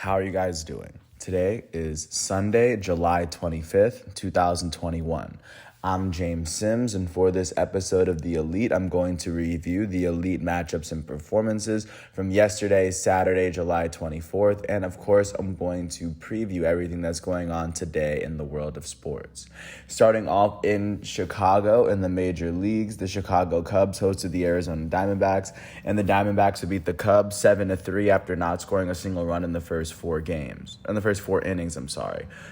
How are you guys doing? Today is Sunday, July 25th, 2021. I'm James Sims, and for this episode of The Elite, I'm going to review the Elite matchups and performances from yesterday, Saturday, July 24th, and of course, I'm going to preview everything that's going on today in the world of sports. Starting off in Chicago in the major leagues, the Chicago Cubs hosted the Arizona Diamondbacks, and the Diamondbacks would beat the Cubs 7-3 after not scoring a single run in the first four innings.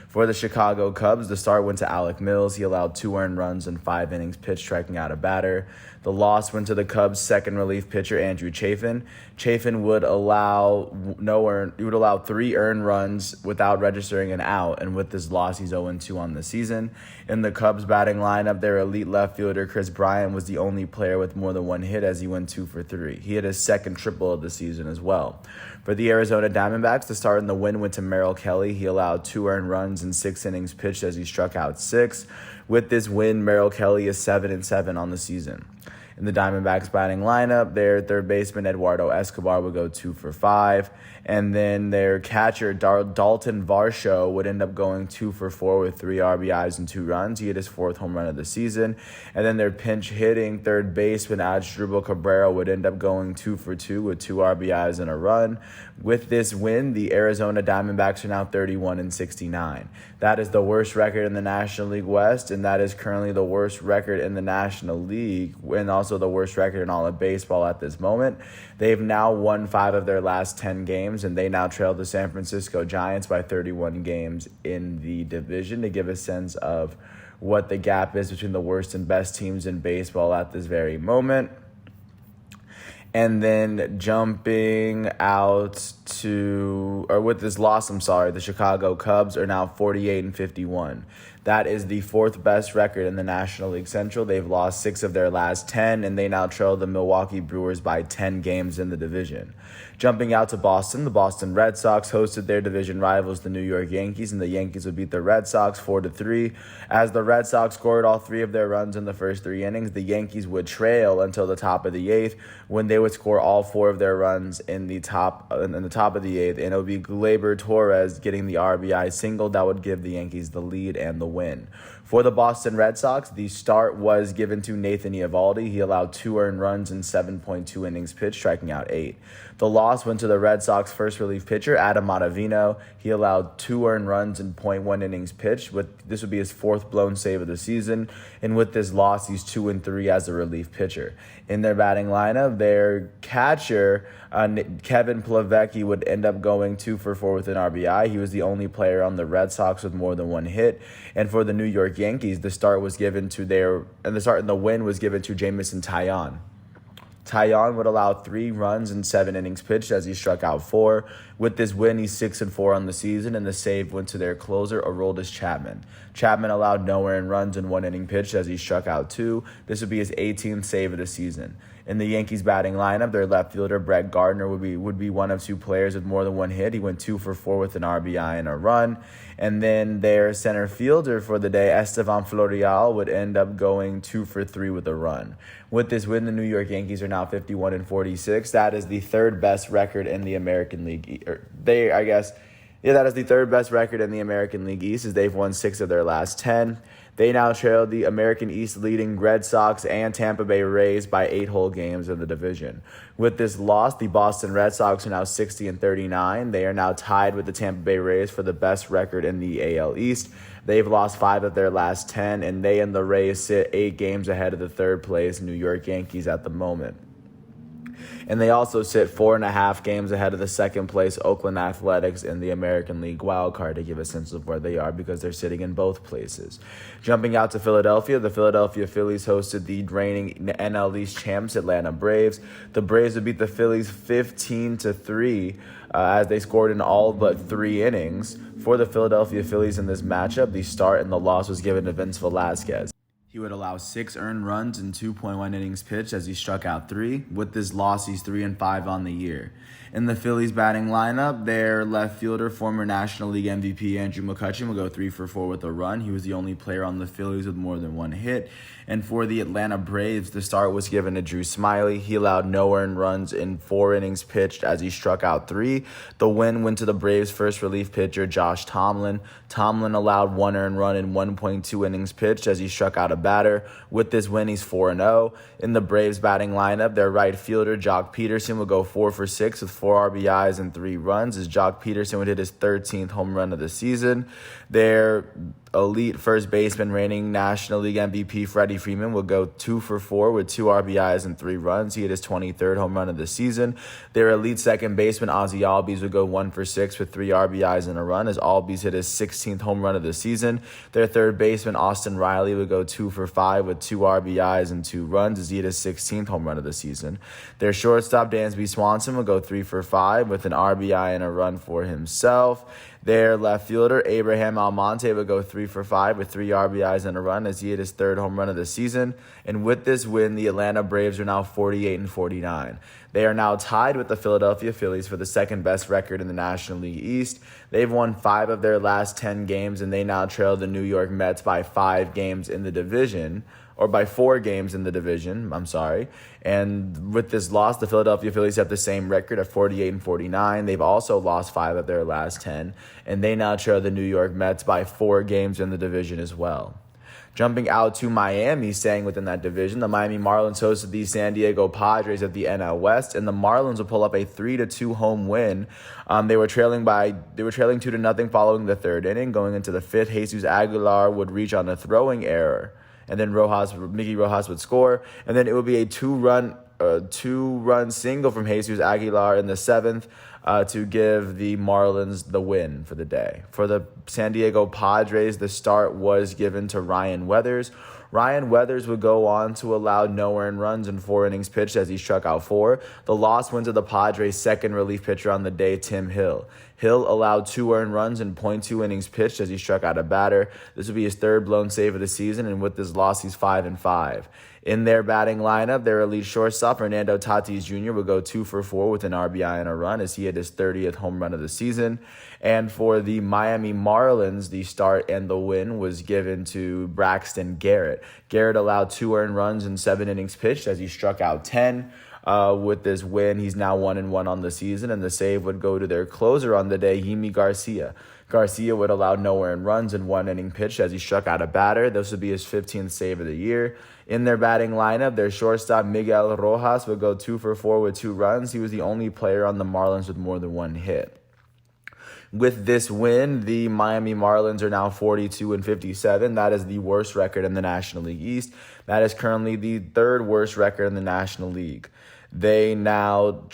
For the Chicago Cubs, the start went to Alec Mills. He allowed 2 earned runs in 5 innings pitched, striking out a batter. The loss went to the Cubs' second relief pitcher, Andrew Chafin. Chafin would allow 3 earned runs without registering an out, and with this loss, he's 0-2 on the season. In the Cubs' batting lineup, their elite left fielder, Chris Bryant, was the only player with more than one hit as he went 2 for 3. He hit his second triple of the season as well. For the Arizona Diamondbacks, the start in the win went to Merrill Kelly. He allowed 2 earned runs in 6 innings pitched as he struck out 6. With this win, Merrill Kelly is 7-7 on the season. In the Diamondbacks batting lineup, their third baseman, Eduardo Escobar, would go 2 for 5. And then their catcher, Dalton Varsho, would end up going 2 for 4 with 3 RBIs and 2 runs. He hit his 4th home run of the season. And then their pinch hitting third baseman, Asdrubal Cabrera, would end up going 2 for 2 with 2 RBIs and a run. With this win, the Arizona Diamondbacks are now 31-69. That is the worst record in the National League West, and that is currently the worst record in the National League, and also the worst record in all of baseball at this moment. They've now won 5 of their last 10 games, and they now trail the San Francisco Giants by 31 games in the division, to give a sense of what the gap is between the worst and best teams in baseball at this very moment. And then jumping out with this loss, the Chicago Cubs are now 48-51. That is the 4th best record in the National League Central. They've lost 6 of their last 10, and they now trail the Milwaukee Brewers by 10 games in the division. Jumping out to Boston, the Boston Red Sox hosted their division rivals, the New York Yankees, and the Yankees would beat the Red Sox 4-3. As the Red Sox scored all 3 of their runs in the first 3 innings, the Yankees would trail until the top of the 8th, when they would score all 4 of their runs in the top of the 8th, and it would be Gleyber Torres getting the RBI single that would give the Yankees the lead and the win. For the Boston Red Sox, the start was given to Nathan Eovaldi. He allowed 2 earned runs in 7.2 innings pitched, striking out 8. The loss went to the Red Sox first relief pitcher, Adam Ottavino. He allowed 2 earned runs in 0.1 innings pitched. This would be his 4th blown save of the season, and with this loss, he's 2-3 as a relief pitcher. In their batting lineup, their catcher, Kevin Plevecki, would end up going 2 for 4 with an RBI. He was the only player on the Red Sox with more than one hit. And for the New York Yankees, the start in the win was given to Jameson Taillon. Taillon would allow 3 runs in 7 innings pitched as he struck out 4. With this win, he's 6-4 on the season, and the save went to their closer, Aroldis Chapman. Chapman allowed no earned runs in 1 inning pitched as he struck out 2. This would be his 18th save of the season. In the Yankees batting lineup, their left fielder, Brett Gardner, would be one of 2 players with more than one hit. He went 2 for 4 with an RBI and a run. And then their center fielder for the day, Estevan Florial, would end up going 2 for 3 with a run. With this win, the New York Yankees are now 51-46. That is the 3rd best record in the American League. That is the 3rd best record in the American League East, as they've won 6 of their last 10. They now trail the American East leading Red Sox and Tampa Bay Rays by 8 whole games in the division. With this loss, the Boston Red Sox are now 60-39. They are now tied with the Tampa Bay Rays for the best record in the AL East. They've lost 5 of their last 10, and they and the Rays sit 8 games ahead of the 3rd place New York Yankees at the moment. And they also sit 4.5 games ahead of the 2nd place Oakland Athletics in the American League wildcard, to give a sense of where they are, because they're sitting in both places. Jumping out to Philadelphia, the Philadelphia Phillies hosted the reigning NL East champs, Atlanta Braves. The Braves would beat the Phillies 15-3 as they scored in all but 3 innings. For the Philadelphia Phillies in this matchup, the start and the loss was given to Vince Velasquez. He would allow 6 earned runs in 2.1 innings pitched as he struck out 3. With this loss, he's 3-5 on the year. In the Phillies batting lineup, their left fielder, former National League MVP Andrew McCutchen, will go 3 for 4 with a run. He was the only player on the Phillies with more than 1 hit. And for the Atlanta Braves, the start was given to Drew Smyly. He allowed no earned runs in 4 innings pitched as he struck out 3. The win went to the Braves' first relief pitcher, Josh Tomlin. Tomlin allowed 1 earned run in 1.2 innings pitched as he struck out a batter. With this win, he's 4-0. In the Braves batting lineup, their right fielder, Jock Peterson, will go 4 for 6 with 4 RBIs and 3 runs as Jock Peterson would hit his 13th home run of the season. Their elite first baseman, reigning National League MVP Freddie Freeman, will go 2 for 4 with 2 RBIs and 3 runs. He hit his 23rd home run of the season. Their elite second baseman, Ozzie Albies, will go 1 for 6 with 3 RBIs and a run as Albies hit his 16th home run of the season. Their third baseman, Austin Riley, will go 2 for 5 with 2 RBIs and 2 runs as he hit his 16th home run of the season. Their shortstop, Dansby Swanson, will go 3 for 5 with an RBI and a run for himself. Their left fielder, Abraham Almonte, will go 3 for 5 with 3 RBIs and a run as he hit his 3rd home run of the season. And with this win, the Atlanta Braves are now 48-49. They are now tied with the Philadelphia Phillies for the second best record in the National League East. They've won 5 of their last 10 games, and they now trail the New York Mets by 5 games in the division. Or by 4 games in the division, And with this loss, the Philadelphia Phillies have the same record at 48-49. They've also lost 5 of their last 10, and they now trail the New York Mets by 4 games in the division as well. Jumping out to Miami, staying within that division, the Miami Marlins hosted the San Diego Padres at the NL West, and the Marlins will pull up a 3-2 home win. They were trailing 2-0 following the 3rd inning. Going into the 5th, Jesus Aguilar would reach on a throwing error. And then Mickey Rojas would score. And then it would be a two-run single from Jesus Aguilar in the 7th to give the Marlins the win for the day. For the San Diego Padres, the start was given to Ryan Weathers. Ryan Weathers would go on to allow no earned runs in 4 innings pitched as he struck out 4. The loss went to the Padres' second relief pitcher on the day, Tim Hill. Hill allowed 2 earned runs in .2 innings pitched as he struck out a batter. This would be his 3rd blown save of the season, and with this loss, he's 5-5. In their batting lineup, their elite shortstop, Fernando Tatis Jr., will go 2 for 4 with an RBI and a run as he hit his 30th home run of the season. And for the Miami Marlins, the start and the win was given to Braxton Garrett. Garrett allowed 2 earned runs in 7 innings pitched as he struck out 10. With this win, he's now 1-1 on the season, and the save would go to their closer on the day, Yimi Garcia. Garcia would allow no earned runs in 1 inning pitched as he struck out a batter. This would be his 15th save of the year. In their batting lineup, their shortstop, Miguel Rojas, would go 2 for 4 with 2 runs. He was the only player on the Marlins with more than 1 hit. With this win, the Miami Marlins are now 42-57. That is the worst record in the National League East. That is currently the 3rd worst record in the National League. They've now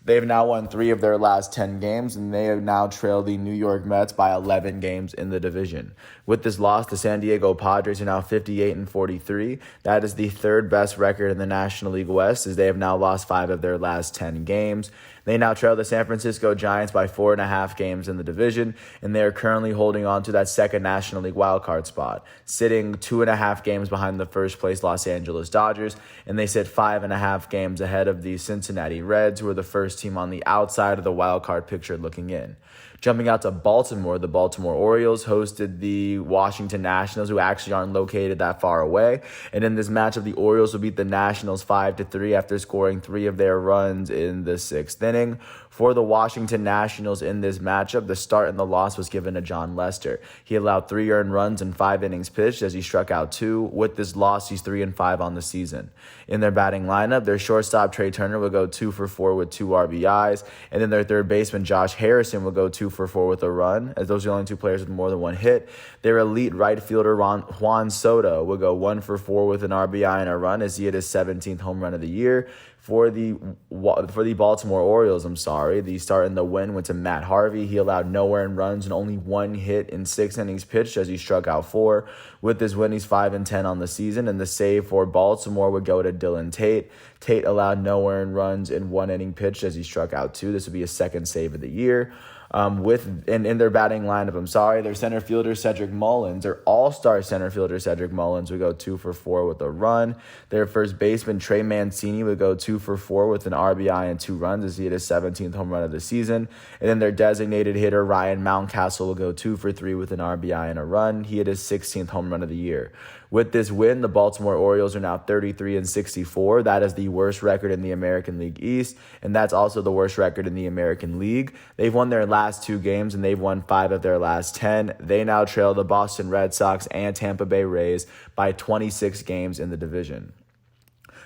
won 3 of their last 10 games, and they have now trailed the New York Mets by 11 games in the division. With this loss, the San Diego Padres are now 58-43. That is the 3rd best record in the National League West, as they have now lost 5 of their last 10 games. They now trail the San Francisco Giants by 4.5 games in the division, and they are currently holding on to that 2nd National League wildcard spot, sitting 2.5 games behind the first-place Los Angeles Dodgers, and they sit 5.5 games ahead of the Cincinnati Reds, who are the first team on the outside of the wildcard picture looking in. Jumping out to Baltimore, the Baltimore Orioles hosted the Washington Nationals, who actually aren't located that far away. And in this matchup, the Orioles will beat the Nationals 5-3 after scoring 3 of their runs in the 6th inning. For the Washington Nationals in this matchup, the start and the loss was given to John Lester. He allowed 3 earned runs in 5 innings pitched as he struck out 2. With this loss, he's 3-5 on the season. In their batting lineup, their shortstop, Trey Turner, will go 2 for 4 with 2 RBIs. And then their third baseman, Josh Harrison, will go 2 for 4 with a run, as those are the only 2 players with more than 1 hit. Their elite right fielder, Juan Soto, will go 1 for 4 with an RBI and a run as he hit his 17th home run of the year. For the Baltimore Orioles, the start and the win went to Matt Harvey. He allowed no earned runs and only 1 hit in 6 innings pitched as he struck out 4. With this win, he's 5-10 on the season, and the save for Baltimore would go to Dylan Tate. Tate allowed no earned runs in 1 inning pitched as he struck out 2. This would be his 2nd save of the year. in their batting lineup. Their center fielder Cedric Mullins, their all-star center fielder Cedric Mullins would go 2 for 4 with a run. Their first baseman Trey Mancini would go 2 for 4 with an RBI and 2 runs as he hit his 17th home run of the season. And then their designated hitter Ryan Mountcastle will go 2 for 3 with an RBI and a run. He hit his 16th home run of the year. With this win, the Baltimore Orioles are now 33-64. That is the worst record in the American League East, and that's also the worst record in the American League. They've won their last 2 games, and they've won 5 of their last 10. They now trail the Boston Red Sox and Tampa Bay Rays by 26 games in the division.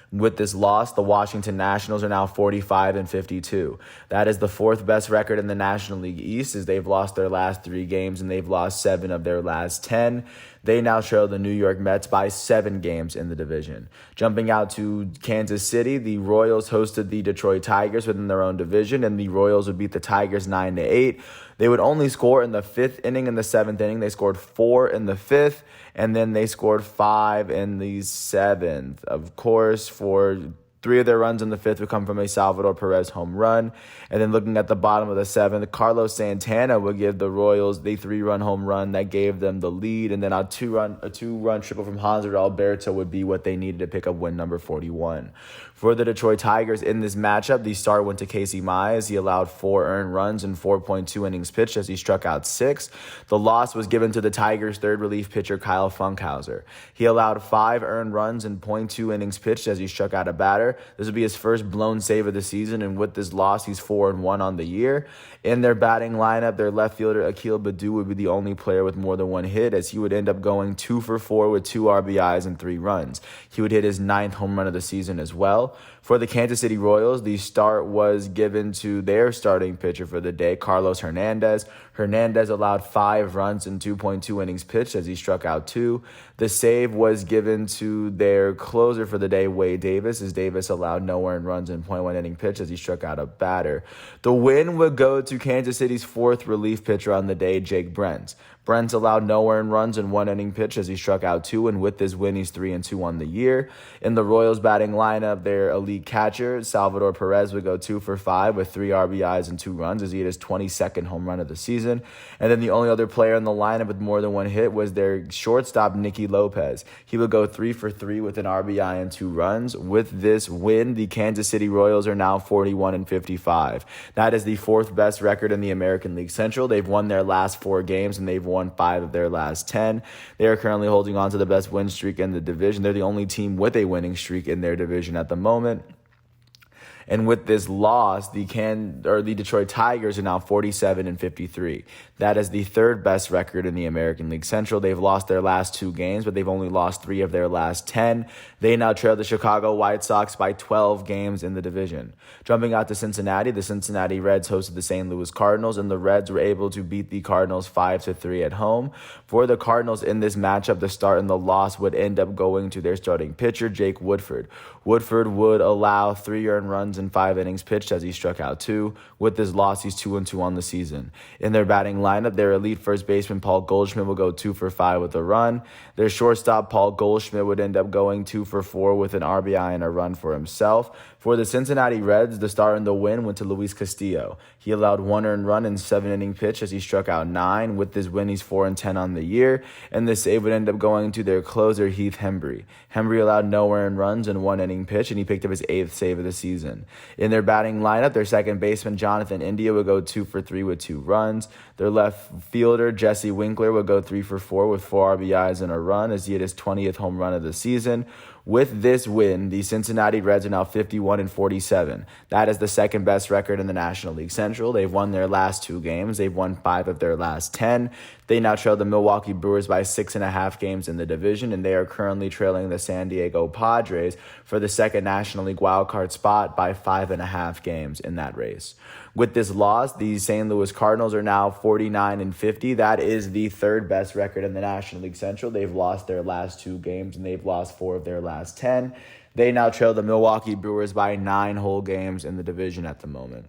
With this loss, the Washington Nationals are now 45-52. That is the 4th best record in the National League East, as they've lost their last 3 games and they've lost 7 of their last 10. They now trail the New York Mets by 7 games in the division. Jumping out to Kansas City, the Royals hosted the Detroit Tigers within their own division, and the Royals would beat the Tigers 9-8. They would only score in the 5th inning and the 7th inning. They scored 4 in the 5th, and then they scored 5 in the 7th. Of course, for 3 of their runs in the 5th would come from a Salvador Perez home run. And then looking at the bottom of the 7th, Carlos Santana would give the Royals the 3-run home run that gave them the lead. And then a two-run triple from Hanser Alberto would be what they needed to pick up win number 41. For the Detroit Tigers in this matchup, the start went to Casey Mize. He allowed 4 earned runs and 4.2 innings pitched as he struck out 6. The loss was given to the Tigers' third relief pitcher, Kyle Funkhauser. He allowed 5 earned runs and 0.2 innings pitched as he struck out a batter. This would be his first blown save of the season, and with this loss, he's 4-1 on the year. In their batting lineup, their left fielder, Akil Baddoo, would be the only player with more than 1 hit, as he would end up going 2 for 4 with 2 RBIs and 3 runs. He would hit his 9th home run of the season as well. For the Kansas City Royals, the start was given to their starting pitcher for the day, Carlos Hernandez. Hernandez allowed 5 runs and 2.2 innings pitched as he struck out 2. The save was given to their closer for the day, Wade Davis, as Davis allowed no earned runs and 0.1 inning pitch as he struck out a batter. The win would go to Kansas City's 4th relief pitcher on the day, Jake Brent. Brent allowed no earned runs and 1 inning pitch as he struck out 2, and with this win, he's 3-2 on the year. In the Royals batting lineup, their elite catcher, Salvador Perez, would go 2 for 5 with 3 RBIs and 2 runs as he hit his 22nd home run of the season. And then the only other player in the lineup with more than 1 hit was their shortstop, Nicky Lopez. He would go 3 for 3 with an RBI and 2 runs. With this win, the Kansas City Royals are now 41-55. That is the 4th best record in the American League Central. They've won their last 4 games, and they've won 5 of their last 10. They are currently holding on to the best win streak in the division. They're the only team with a winning streak in their division at the moment. And with this loss, the Detroit Tigers are now 47-53. That is the 3rd best record in the American League Central. They've lost their last 2 games, but they've only lost 3 of their last 10. They now trail the Chicago White Sox by 12 games in the division. Jumping out to Cincinnati, the Cincinnati Reds hosted the St. Louis Cardinals, and the Reds were able to beat the Cardinals 5-3 at home. For the Cardinals in this matchup, the start and the loss would end up going to their starting pitcher, Jake Woodford. Woodford would allow 3 earned runs and 5 innings pitched as he struck out 2. With this loss, he's 2-2 on the season. In their batting lineup, their elite first baseman, Paul Goldschmidt, will go 2 for 5 with a run. Their shortstop, Paul Goldschmidt, would end up going 2 for 4 with an RBI and a run for himself. For the Cincinnati Reds, the start and the win went to Luis Castillo. He allowed 1 earned run and 7 inning pitch as he struck out 9. With this win, he's 4-10 on the year, and the save would end up going to their closer, Heath Hembree. Hembree allowed no earned runs and 1 inning pitch, and he picked up his 8th save of the season. In their batting lineup, their second baseman, Jonathan India, would go 2 for 3 with 2 runs. Their left fielder, Jesse Winkler, would go 3 for 4 with 4 RBIs and a run as he hit his 20th home run of the season. With this win, the Cincinnati Reds are now 51-47. That is the 2nd best record in the National League Central. They've won their last 2 games. They've won 5 of their last 10. They now trail the Milwaukee Brewers by 6.5 games in the division, and they are currently trailing the San Diego Padres for the 2nd National League wildcard spot by 5.5 games in that race. With this loss, the St. Louis Cardinals are now 49-50. That is the 3rd best record in the National League Central. They've lost their last 2 games, and they've lost 4 of their last 10. They now trail the Milwaukee Brewers by 9 whole games in the division at the moment.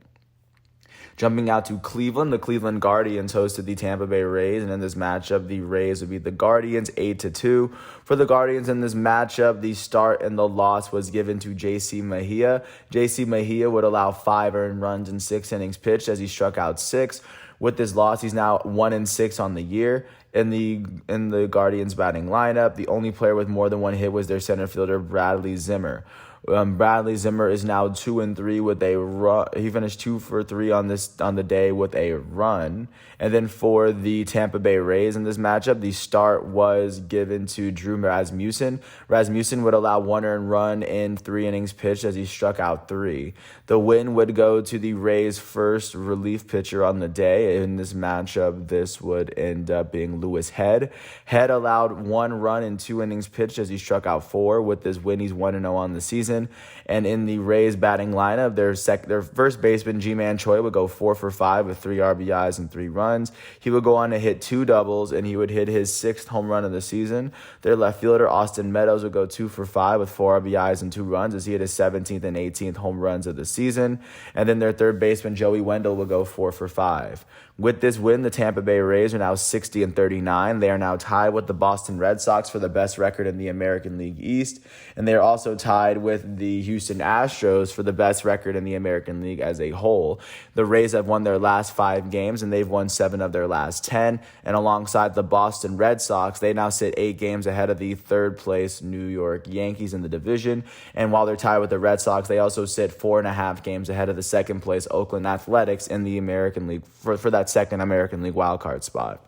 Jumping out to Cleveland, the Cleveland Guardians hosted the Tampa Bay Rays, and in this matchup, the Rays would beat the Guardians 8-2. For the Guardians in this matchup, the start and the loss was given to J.C. Mejia. J.C. Mejia would allow 5 earned runs and 6 innings pitched as he struck out 6. With this loss, he's now 1-6 on the year. In the Guardians batting lineup, the only player with more than one hit was their center fielder, Bradley Zimmer. Bradley Zimmer is now 2-3 with a run. He finished 2 for 3 on the day with a run. And then for the Tampa Bay Rays in this matchup, the start was given to Drew Rasmussen. Rasmussen would allow 1 earned run in 3 innings pitched as he struck out 3. The win would go to the Rays' first relief pitcher on the day. In this matchup, this would end up being Lewis Head. Head allowed 1 run in 2 innings pitched as he struck out 4. With this win, he's 1-0 on the season. And in the Rays batting lineup, their first baseman, Ji-Man Choi, would go 4 for 5 with 3 RBIs and 3 runs. He would go on to hit 2 doubles, and he would hit his 6th home run of the season. Their left fielder, Austin Meadows, would go 2 for 5 with 4 RBIs and 2 runs as he hit his 17th and 18th home runs of the season. And then their third baseman, Joey Wendell, would go 4 for 5. With this win, the Tampa Bay Rays are now 60-39. They are now tied with the Boston Red Sox for the best record in the American League East. And they are also tied with the Houston Astros for the best record in the American League as a whole. The Rays have won their last 5 games, and they've won 7 of their last 10. And alongside the Boston Red Sox, they now sit 8 games ahead of the third place New York Yankees in the division. And while they're tied with the Red Sox, they also sit 4.5 games ahead of the second place Oakland Athletics in the American League for that second American League wildcard spot.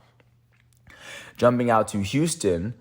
Jumping out to Houston,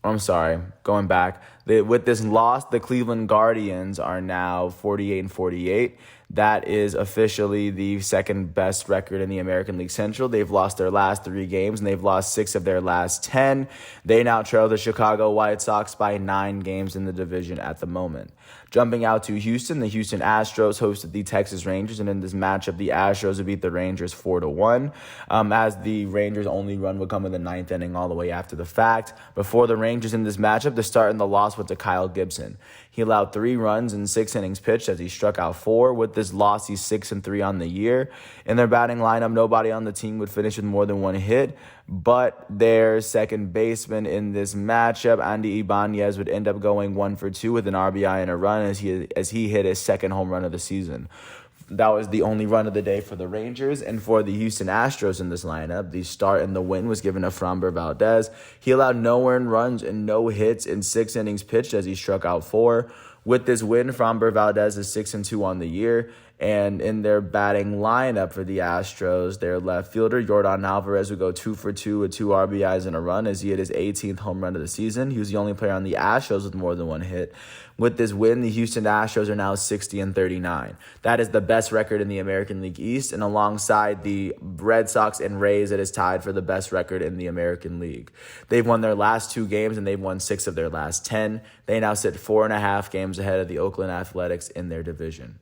going back. With this loss, the Cleveland Guardians are now 48-48. That is officially the second best record in the American League Central. They've lost their last 3 games, and they've lost 6 of their last 10. They now trail the Chicago White Sox by 9 games in the division at the moment. Jumping out to Houston, the Houston Astros hosted the Texas Rangers, and in this matchup, the Astros would beat the Rangers 4-1, as the Rangers' only run would come in the 9th inning all the way after the fact. Before the Rangers in this matchup, the start and the loss went to Kyle Gibson. He allowed 3 runs in 6 innings pitched as he struck out 4. With this loss, he's 6-3 on the year. In their batting lineup, nobody on the team would finish with more than 1 hit, but their second baseman in this matchup, Andy Ibanez, would end up going 1 for 2 with an RBI and a run as he hit his 2nd home run of the season. That was the only run of the day for the Rangers. And for the Houston Astros in this lineup, the start and the win was given to Framber Valdez. He allowed no earned runs and no hits in 6 innings pitched as he struck out 4. With this win, Framber Valdez is 6-2 on the year. And in their batting lineup for the Astros, their left fielder, Yordan Alvarez, would go 2 for 2 with 2 RBIs and a run as he hit his 18th home run of the season. He was the only player on the Astros with more than 1 hit. With this win, the Houston Astros are now 60-39. That is the best record in the American League East, and alongside the Red Sox and Rays, it is tied for the best record in the American League. They've won their last 2 games, and they've won 6 of their last 10. They now sit 4.5 games ahead of the Oakland Athletics in their division.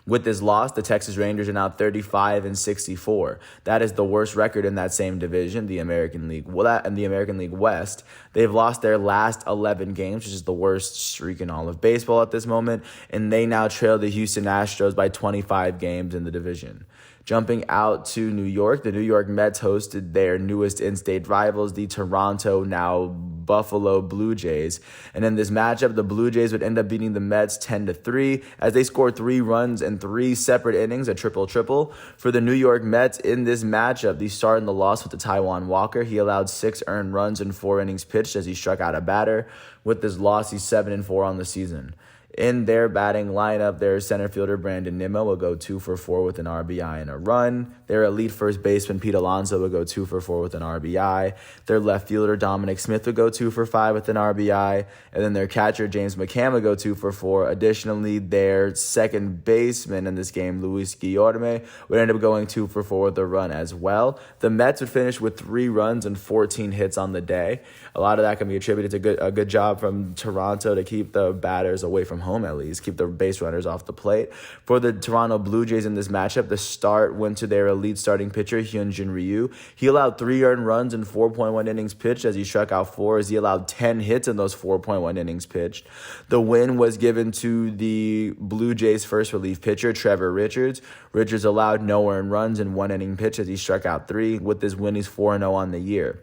With this loss, the Texas Rangers are now 35-64. That is the worst record in that same division, the American League. In the American League West, they've lost their last 11 games, which is the worst streak in all of baseball at this moment, and they now trail the Houston Astros by 25 games in the division. Jumping out to New York, the New York Mets hosted their newest in-state rivals, the Toronto, now Buffalo Blue Jays. And in this matchup, the Blue Jays would end up beating the Mets 10-3 as they scored 3 runs in 3 separate innings, a triple-triple. For the New York Mets in this matchup, the start and the loss with the Taijuan Walker. He allowed 6 earned runs in 4 innings pitched as he struck out a batter. With this loss, he's 7-4 on the season. In their batting lineup, their center fielder, Brandon Nimmo, will go 2 for 4 with an RBI and a run. Their elite first baseman, Pete Alonso, will go 2 for 4 with an RBI. Their left fielder, Dominic Smith, will go 2 for 5 with an RBI. And then their catcher, James McCann, will go 2 for 4. Additionally, their second baseman in this game, Luis Guillorme, would end up going 2 for 4 with a run as well. The Mets would finish with 3 runs and 14 hits on the day. A lot of that can be attributed to a good job from Toronto to keep the batters away from home, at least, keep the base runners off the plate. For the Toronto Blue Jays in this matchup, the start went to their elite starting pitcher, Hyunjin Ryu. He allowed 3 earned runs in 4.1 innings pitched as he struck out 4, as he allowed 10 hits in those 4.1 innings pitched. The win was given to the Blue Jays' first relief pitcher, Trevor Richards. Richards allowed no earned runs in 1 inning pitch as he struck out 3. With this win, he's 4-0 on the year.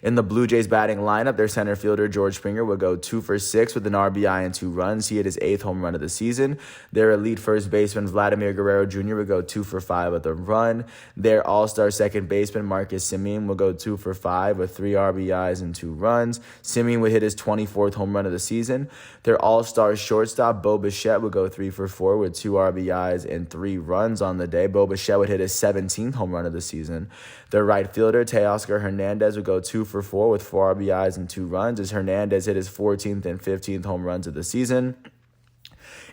In the Blue Jays batting lineup, their center fielder, George Springer, would go 2 for 6 with an RBI and 2 runs. He hit his 8th home run of the season. Their elite first baseman, Vladimir Guerrero Jr., would go 2 for 5 with a run. Their all-star second baseman, Marcus Semien, would go 2 for 5 with 3 RBIs and 2 runs. Semien would hit his 24th home run of the season. Their all-star shortstop, Bo Bichette, would go 3 for 4 with 2 RBIs and 3 runs on the day. Bo Bichette would hit his 17th home run of the season. Their right fielder, Teoscar Hernandez, would go 2 for 4 with 4 RBIs and 2 runs as Hernandez hit his 14th and 15th home runs of the season.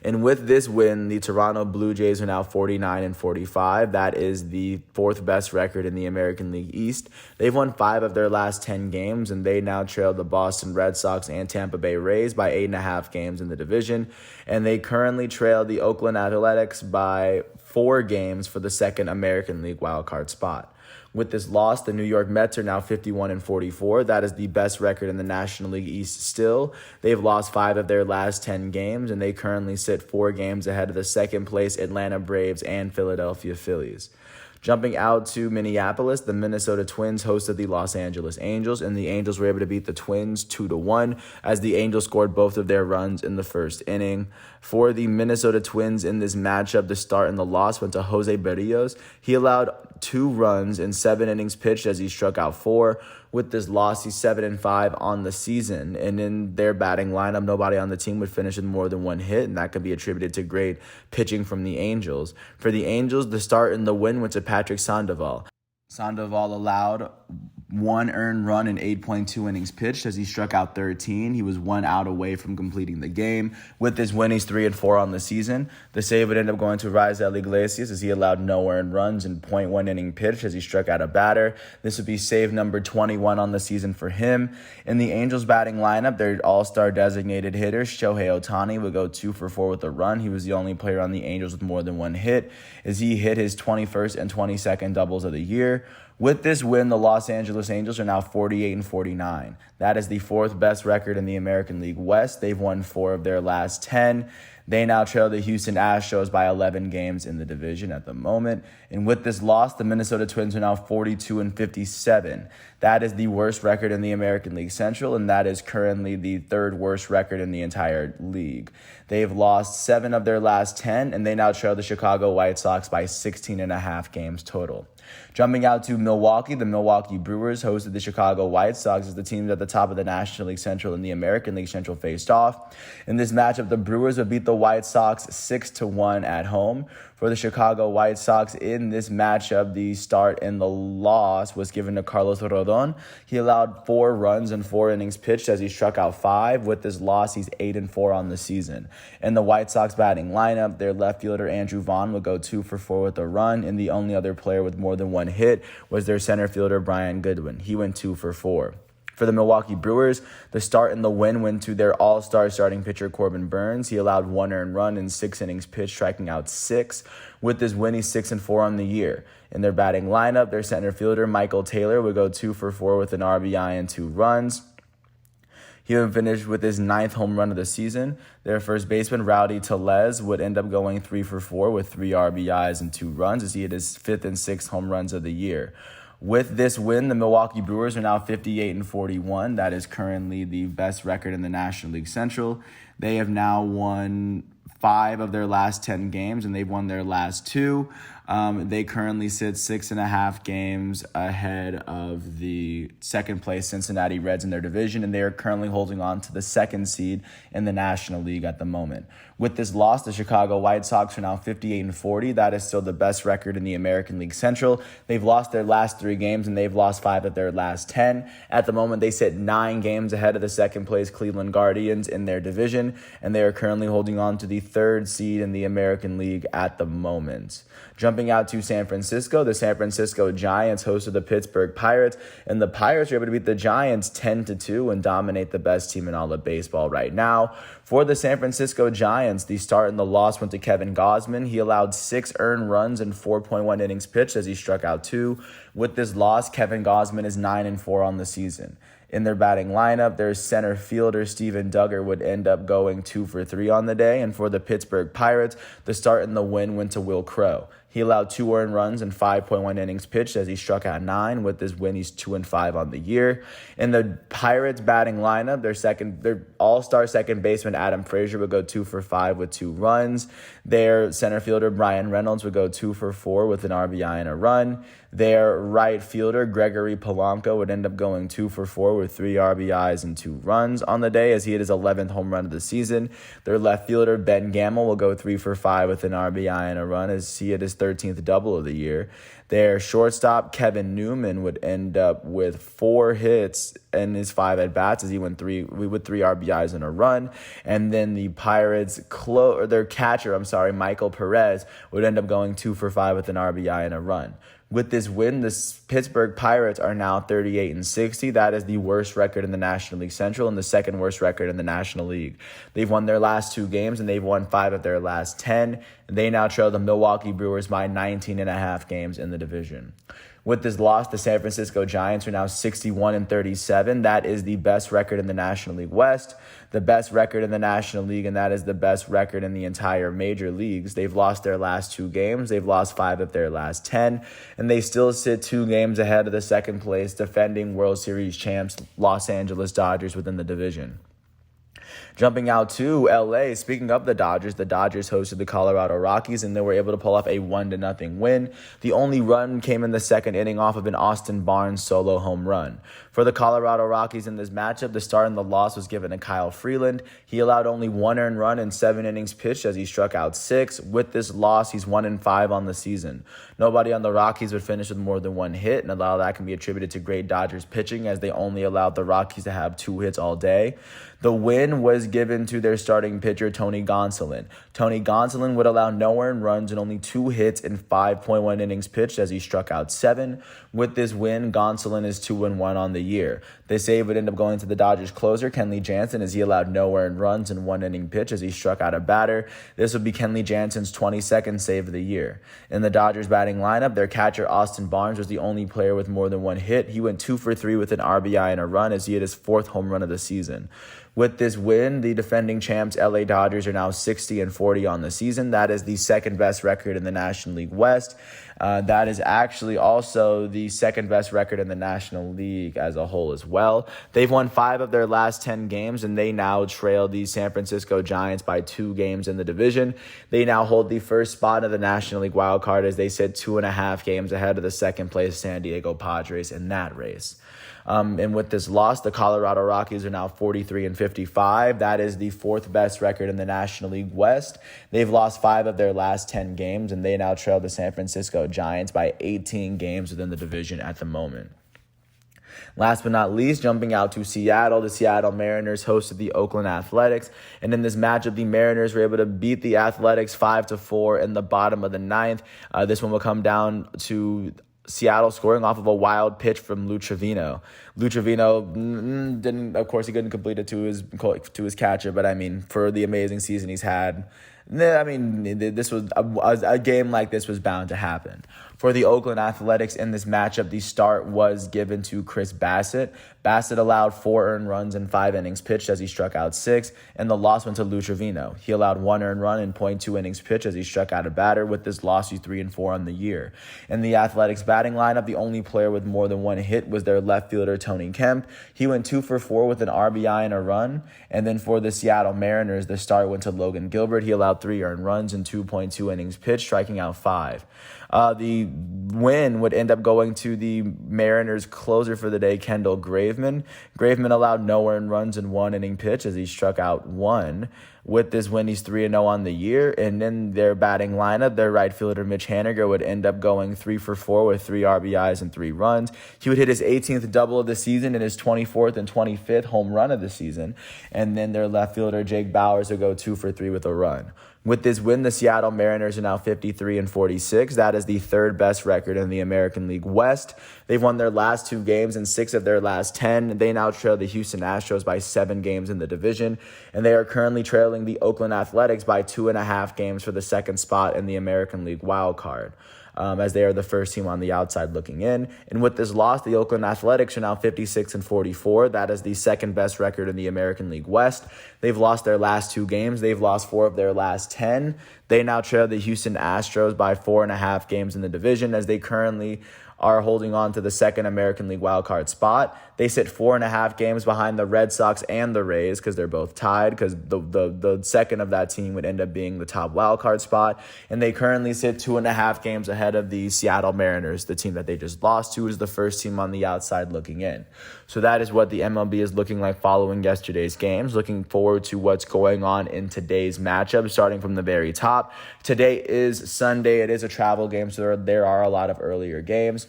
And with this win, the Toronto Blue Jays are now 49-45. That is the 4th best record in the American League East. They've won 5 of their last 10 games, and they now trail the Boston Red Sox and Tampa Bay Rays by 8.5 games in the division. And they currently trail the Oakland Athletics by 4 games for the second American League wildcard spot. With this loss, the New York Mets are now 51-44. That is the best record in the National League East still. They've lost 5 of their last 10 games, and they currently sit 4 games ahead of the second place Atlanta Braves and Philadelphia Phillies. Jumping out to Minneapolis, the Minnesota Twins hosted the Los Angeles Angels, and the Angels were able to beat the Twins 2-1 as the Angels scored both of their runs in the first inning. For the Minnesota Twins in this matchup, the start and the loss went to Jose Berrios. He allowed 2 runs in 7 innings pitched as he struck out 4. With this loss, he's 7-5 on the season. And in their batting lineup, nobody on the team would finish with more than 1 hit, and that could be attributed to great pitching from the Angels. For the Angels, the start and the win went to Patrick Sandoval. Sandoval allowed 1 earned run in 8.2 innings pitched as he struck out 13. He was 1 out away from completing the game. With this win, he's 3-4 on the season. The save would end up going to Raisel Iglesias as he allowed no earned runs in 0.1 inning pitched as he struck out a batter. This would be save number 21 on the season for him. In the Angels batting lineup, their all-star designated hitter, Shohei Ohtani, would go 2 for 4 with a run. He was the only player on the Angels with more than 1 hit as he hit his 21st and 22nd doubles of the year. With this win, the Los Angeles Angels are now 48-49. That is the 4th best record in the American League West. They've won 4 of their last 10. They now trail the Houston Astros by 11 games in the division at the moment. And with this loss, the Minnesota Twins are now 42-57. That is the worst record in the American League Central, and that is currently the 3rd worst record in the entire league. They've lost 7 of their last 10, and they now trail the Chicago White Sox by 16.5 games total. Jumping out to Milwaukee, the Milwaukee Brewers hosted the Chicago White Sox as the teams at the top of the National League Central and the American League Central faced off. In this matchup, the Brewers would beat the White Sox 6-1 at home. For the Chicago White Sox in this matchup, the start and the loss was given to Carlos Rodon. He allowed 4 runs in 4 innings pitched as he struck out 5. With this loss, he's 8-4 on the season. In the White Sox batting lineup, their left fielder Andrew Vaughn would go 2 for 4 with a run, and the only other player with more than 1 hit was their center fielder Bryant Goodwin. He went 2 for 4. For the Milwaukee Brewers, the start and the win went to their all-star starting pitcher Corbin Burnes. He allowed 1 earned run in 6 innings pitched, striking out 6. With this win, he's 6-4 on the year. In their batting lineup, their center fielder Michael Taylor would go 2 for 4 with an RBI and 2 runs. He would finish with his 9th home run of the season. Their first baseman, Rowdy Tellez, would end up going 3 for 4 with 3 RBIs and 2 runs as he hit his 5th and 6th home runs of the year. With this win, the Milwaukee Brewers are now 58-41. That is currently the best record in the National League Central. They have now won 5 of their last 10 games, and they've won their last 2. They currently sit 6.5 games ahead of the second place Cincinnati Reds in their division, and they are currently holding on to the 2nd seed in the National League at the moment. With this loss, the Chicago White Sox are now 58-40. That is still the best record in the American League Central. They've lost their last 3 games, and they've lost 5 of their last 10. At the moment, they sit 9 games ahead of the second place Cleveland Guardians in their division, and they are currently holding on to the 3rd seed in the American League at the moment. Jumping out to San Francisco, the San Francisco Giants hosted the Pittsburgh Pirates, and the Pirates were able to beat the Giants 10-2 and dominate the best team in all of baseball right now. For the San Francisco Giants, the start and the loss went to Kevin Gausman. He allowed 6 earned runs in 4.1 innings pitched as he struck out 2. With this loss, Kevin Gausman is 9-4 on the season. In their batting lineup, their center fielder, Steven Duggar, would end up going 2 for 3 on the day. And for the Pittsburgh Pirates, the start and the win went to Will Crowe. He allowed 2 earned runs and 5.1 innings pitched as he struck out 9. With this win, he's 2-5 on the year. In the Pirates batting lineup, their all-star second baseman Adam Frazier would go 2 for 5 with 2 runs. Their center fielder Brian Reynolds would go 2 for 4 with an RBI and a run. Their right fielder Gregory Polanco would end up going 2 for 4 with 3 RBIs and 2 runs on the day as he hit his 11th home run of the season. Their left fielder Ben Gamel will go 3 for 5 with an RBI and a run as he hit his 13th double of the year. Their shortstop Kevin Newman would end up with 4 hits in his 5 at-bats as he went 3 RBIs and a run. And then the Pirates, their catcher, Michael Perez, would end up going 2 for 5 with an RBI and a run. With this win, the Pittsburgh Pirates are now 38-60. That is the worst record in the National League Central and the second worst record in the National League. They've won their last 2 games, and they've won 5 of their last 10. They now trail the Milwaukee Brewers by 19.5 games in the division. With this loss, the San Francisco Giants are now 61-37. That is the best record in the National League West, the best record in the National League, and that is the best record in the entire major leagues. They've lost their last 2 games. They've lost 5 of their last 10, and they still sit 2 games ahead of the second place defending World Series champs Los Angeles Dodgers within the division. Jumping out to LA, speaking of the Dodgers hosted the Colorado Rockies, and they were able to pull off a 1-0 win. The only run came in the second inning off of an Austin Barnes solo home run. For the Colorado Rockies in this matchup, the start and the loss was given to Kyle Freeland. He allowed only 1 earned run in 7 innings pitched as he struck out 6. With this loss, he's 1-5 on the season. Nobody on the Rockies would finish with more than 1 hit, and a lot of that can be attributed to great Dodgers pitching as they only allowed the Rockies to have 2 hits all day. The win was given to their starting pitcher, Tony Gonsolin. Tony Gonsolin would allow no earned runs and only 2 hits in 5.1 innings pitched as he struck out 7. With this win, Gonsolin is 2-1 on the year. The save would end up going to the Dodgers closer, Kenley Jansen, as he allowed no earned runs in 1 inning pitch as he struck out a batter. This would be Kenley Jansen's 22nd save of the year. In the Dodgers batting lineup, their catcher, Austin Barnes, was the only player with more than 1 hit. He went 2 for 3 with an RBI and a run as he hit his 4th home run of the season. With this win, the defending champs LA Dodgers are now 60-40 on the season. That is the second best record in the National League West. That is actually also the second best record in the National League as a whole as well. They've won 5 of their last 10 games, and they now trail the San Francisco Giants by 2 games in the division. They now hold the first spot of the National League wild card as they sit 2.5 games ahead of the second place San Diego Padres in that race. And with this loss, the Colorado Rockies are now 43-55. That is the 4th best record in the National League West. They've lost 5 of their last 10 games, and they now trail the San Francisco Giants by 18 games within the division at the moment. Last but not least, jumping out to Seattle, the Seattle Mariners hosted the Oakland Athletics. And in this matchup, the Mariners were able to beat the Athletics 5-4 in the bottom of the 9th. This one will come down to Seattle scoring off of a wild pitch from Lou Trevino. Lou Trevino he couldn't complete it to his catcher, but I mean, for the amazing season he's had, I mean, this was a game like this was bound to happen. For the Oakland Athletics in this matchup, the start was given to Chris Bassett. Bassett allowed 4 earned runs in 5 innings pitched as he struck out 6, and the loss went to Lou Trevino. He allowed 1 earned run in .2 innings pitched as he struck out a batter. With this loss, he's 3-4 on the year. In the Athletics batting lineup, the only player with more than 1 hit was their left fielder, Tony Kemp. He went 2 for 4 with an RBI and a run. And then for the Seattle Mariners, the start went to Logan Gilbert. He allowed 3 earned runs in 2.2 innings pitched, striking out 5. The win would end up going to the Mariners closer for the day, Kendall Graveman. Graveman allowed no earned runs in 1 inning pitch as he struck out 1. With this win, he's 3-0 on the year. And in their batting lineup, their right fielder, Mitch Haniger, would end up going 3 for 4 with 3 RBIs and 3 runs. He would hit his 18th double of the season and his 24th and 25th home run of the season. And then their left fielder, Jake Bowers, would go 2 for 3 with a run. With this win, the Seattle Mariners are now 53-46. That is the 3rd best record in the American League West. They've won their last 2 games and 6 of their last 10. They now trail the Houston Astros by 7 games in the division, and they are currently trailing the Oakland Athletics by 2.5 games for the 2nd spot in the American League wild card. as they are the first team on the outside looking in. And with this loss, the Oakland Athletics are now 56-44. That is the second best record in the American League West. They've lost their last 2 games. They've lost 4 of their last 10. They now trail the Houston Astros by 4.5 games in the division, as they currently are holding on to the second American League wildcard spot. They sit 4.5 games behind the Red Sox and the Rays, because they're both tied, because the second of that team would end up being the top wildcard spot. And they currently sit 2.5 games ahead of the Seattle Mariners, the team that they just lost to, is the first team on the outside looking in. So that is what the MLB is looking like following yesterday's games. Looking forward to what's going on in today's matchup, starting from the very top. Today is Sunday. It is a travel game, so there are a lot of earlier games.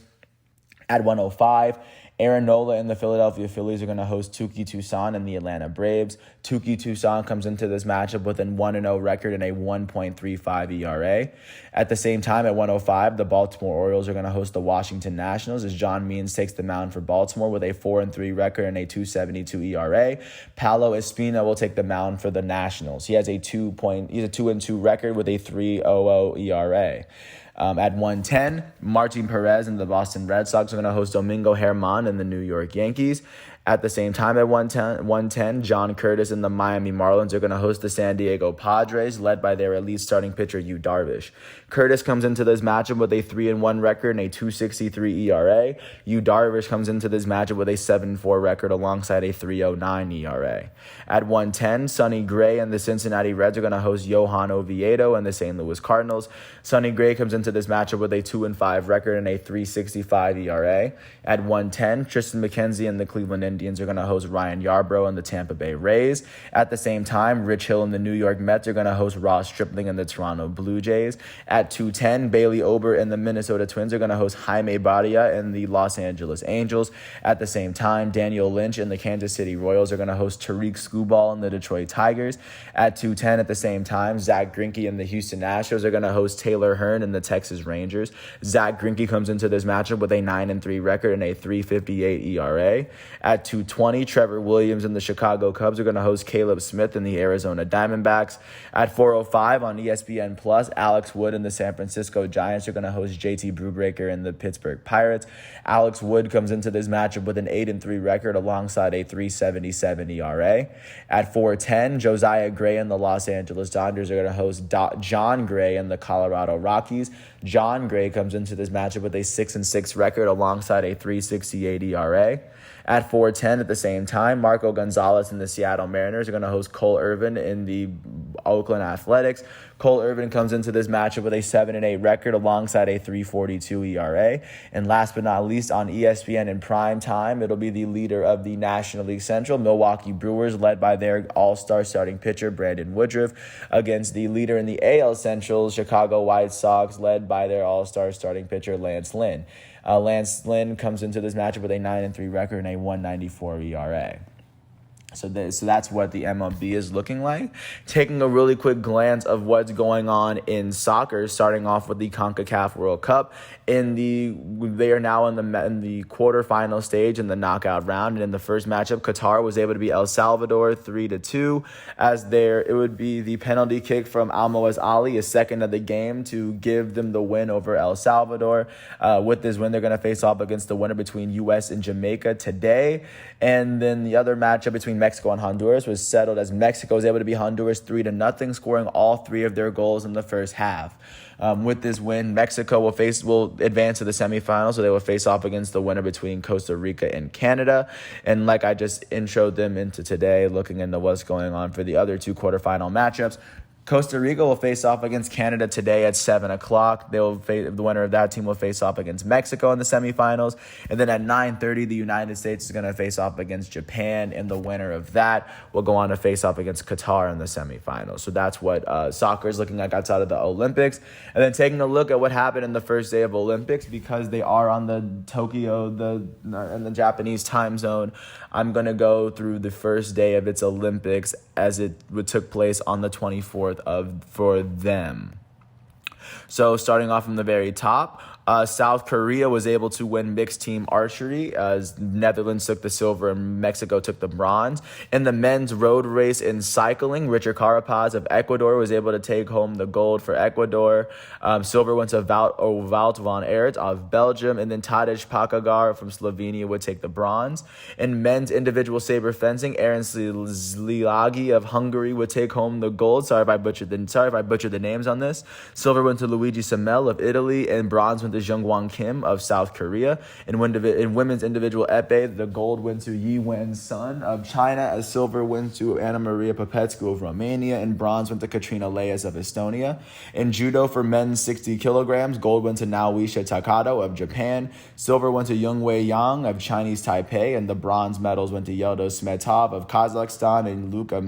At 1:05, Aaron Nola and the Philadelphia Phillies are going to host Touki Toussaint and the Atlanta Braves. Touki Toussaint comes into this matchup with a 1-0 record and a 1.35 ERA. At the same time, at 1:05, the Baltimore Orioles are going to host the Washington Nationals, as John Means takes the mound for Baltimore with a 4-3 record and a 2.72 ERA. Paolo Espina will take the mound for the Nationals. He has a 2-2 record with a 3.00 ERA. At 1:10, Martin Perez and the Boston Red Sox are going to host Domingo Germán and the New York Yankees. At the same time, at 1:10, John Curtis and the Miami Marlins are going to host the San Diego Padres, led by their elite starting pitcher, Yu Darvish. Curtis comes into this matchup with a 3-1 record and a 2.63 ERA. Yu Darvish comes into this matchup with a 7-4 record alongside a 3.09 ERA. At 1:10, Sonny Gray and the Cincinnati Reds are going to host Johan Oviedo and the St. Louis Cardinals. Sonny Gray comes into this matchup with a 2-5 record and a 3.65 ERA. At 1:10, Tristan McKenzie and the Cleveland Indians are going to host Ryan Yarbrough and the Tampa Bay Rays. At the same time, Rich Hill and the New York Mets are going to host Ross Stripling and the Toronto Blue Jays. At 2:10, Bailey Ober and the Minnesota Twins are going to host Jaime Barria and the Los Angeles Angels. At the same time, Daniel Lynch and the Kansas City Royals are going to host Tariq Skubal and the Detroit Tigers. At 2:10, at the same time, Zach Greinke and the Houston Astros are going to host Taylor Hearn and the Texas Rangers. Zach Greinke comes into this matchup with a 9-3 record and a 3.58 ERA. At 2:20, Trevor Williams and the Chicago Cubs are going to host Caleb Smith and the Arizona Diamondbacks. At 4:05 on ESPN+, Alex Wood and the San Francisco Giants are going to host JT Brubaker and the Pittsburgh Pirates. Alex Wood comes into this matchup with an 8-3 record alongside a 3.77 ERA. At 4:10, Josiah Gray and the Los Angeles Dodgers are going to host John Gray and the Colorado Rockies. John Gray comes into this matchup with a 6-6 record alongside a 3.68 ERA. At 4:10, at the same time, Marco Gonzalez and the Seattle Mariners are going to host Cole Irvin in the Oakland Athletics. Cole Irvin comes into this matchup with a 7-8 record alongside a 3.42 ERA. And last but not least, on ESPN in prime time, it'll be the leader of the National League Central, Milwaukee Brewers, led by their all-star starting pitcher, Brandon Woodruff, against the leader in the AL Central, Chicago White Sox, led by their all-star starting pitcher, Lance Lynn. Lance Lynn comes into this matchup with a 9-3 record and a 1.94 ERA. So that's what the MLB is looking like. Taking a really quick glance of what's going on in soccer, starting off with the Concacaf World Cup. They are now in the quarterfinal stage in the knockout round, and in the first matchup, Qatar was able to beat El Salvador 3-2. It would be the penalty kick from Almoez Ali, a second of the game, to give them the win over El Salvador. With this win, they're going to face off against the winner between U.S. and Jamaica today, and then the other matchup between Mexico and Honduras was settled as Mexico was able to beat Honduras 3-0, scoring all 3 of their goals in the first half. With this win, Mexico will advance to the semifinals, so they will face off against the winner between Costa Rica and Canada. And like I just introed them into today, looking into what's going on for the other 2 quarterfinal matchups, Costa Rica will face off against Canada today at 7 o'clock. The winner of that team will face off against Mexico in the semifinals. And then at 9:30, the United States is going to face off against Japan, and the winner of that will go on to face off against Qatar in the semifinals. So that's what soccer is looking like outside of the Olympics. And then taking a look at what happened in the first day of Olympics, because they are on the Tokyo, in the Japanese time zone, I'm going to go through the first day of its Olympics as it took place on the 24th for them. So starting off from the very top, South Korea was able to win mixed team archery as Netherlands took the silver and Mexico took the bronze. In the men's road race in cycling, Richard Carapaz of Ecuador was able to take home the gold for Ecuador. Silver went to Wout van Aert of Belgium, and then Tadej Pogačar from Slovenia would take the bronze. In men's individual saber fencing, Aaron Sliagi of Hungary would take home the gold. Sorry if I butchered the names on this. Silver went to Luigi Samel of Italy, and bronze went to Jungwon Kim of South Korea. In women's individual épée, the gold went to Yi Wen Sun of China, as silver went to Anna Maria Popescu of Romania, and bronze went to Katrina Leyes of Estonia. In judo for men's 60 kilograms, gold went to Naoisha Takado of Japan, silver went to Youngwei Yang of Chinese Taipei, and the bronze medals went to Yeldo Smetov of Kazakhstan and Luka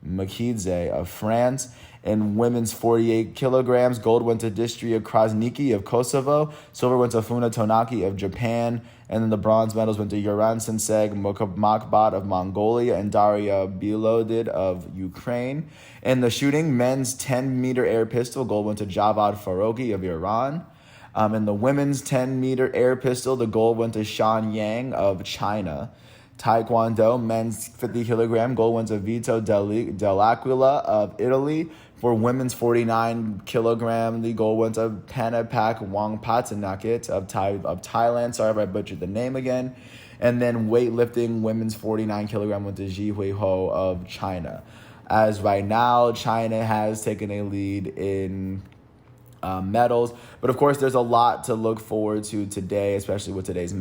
Makidze of France. In women's 48 kilograms, gold went to Distria Krasniki of Kosovo, silver went to Funa Tonaki of Japan, and then the bronze medals went to Yoran Senseg Makbat of Mongolia and Daria Bilodid of Ukraine. In the shooting, men's 10-meter air pistol, gold went to Javad Farogi of Iran. In the women's 10-meter air pistol, the gold went to Shan Yang of China. Taekwondo, men's 50-kilogram, gold went to Vito Dell'Aquila of Italy. For women's 49-kilogram, the gold went to Panapak Wongpatanakit of Thailand. Sorry if I butchered the name again. And then weightlifting, women's 49-kilogram went to Ji Hui Ho of China. As right now, China has taken a lead in medals, but of course there's a lot to look forward to today, especially with today's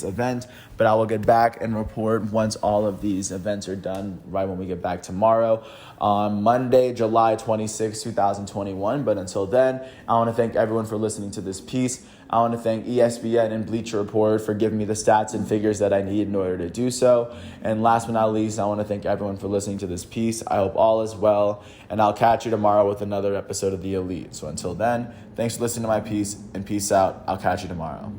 event. But I will get back and report once all of these events are done, right when we get back tomorrow on Monday, July 26, 2021. But until then, I want to thank everyone for listening to this piece. I want to thank ESPN and Bleacher Report for giving me the stats and figures that I need in order to do so. And last but not least, I want to thank everyone for listening to this piece. I hope all is well, and I'll catch you tomorrow with another episode of The Elite. So until then, thanks for listening to my piece, and peace out. I'll catch you tomorrow.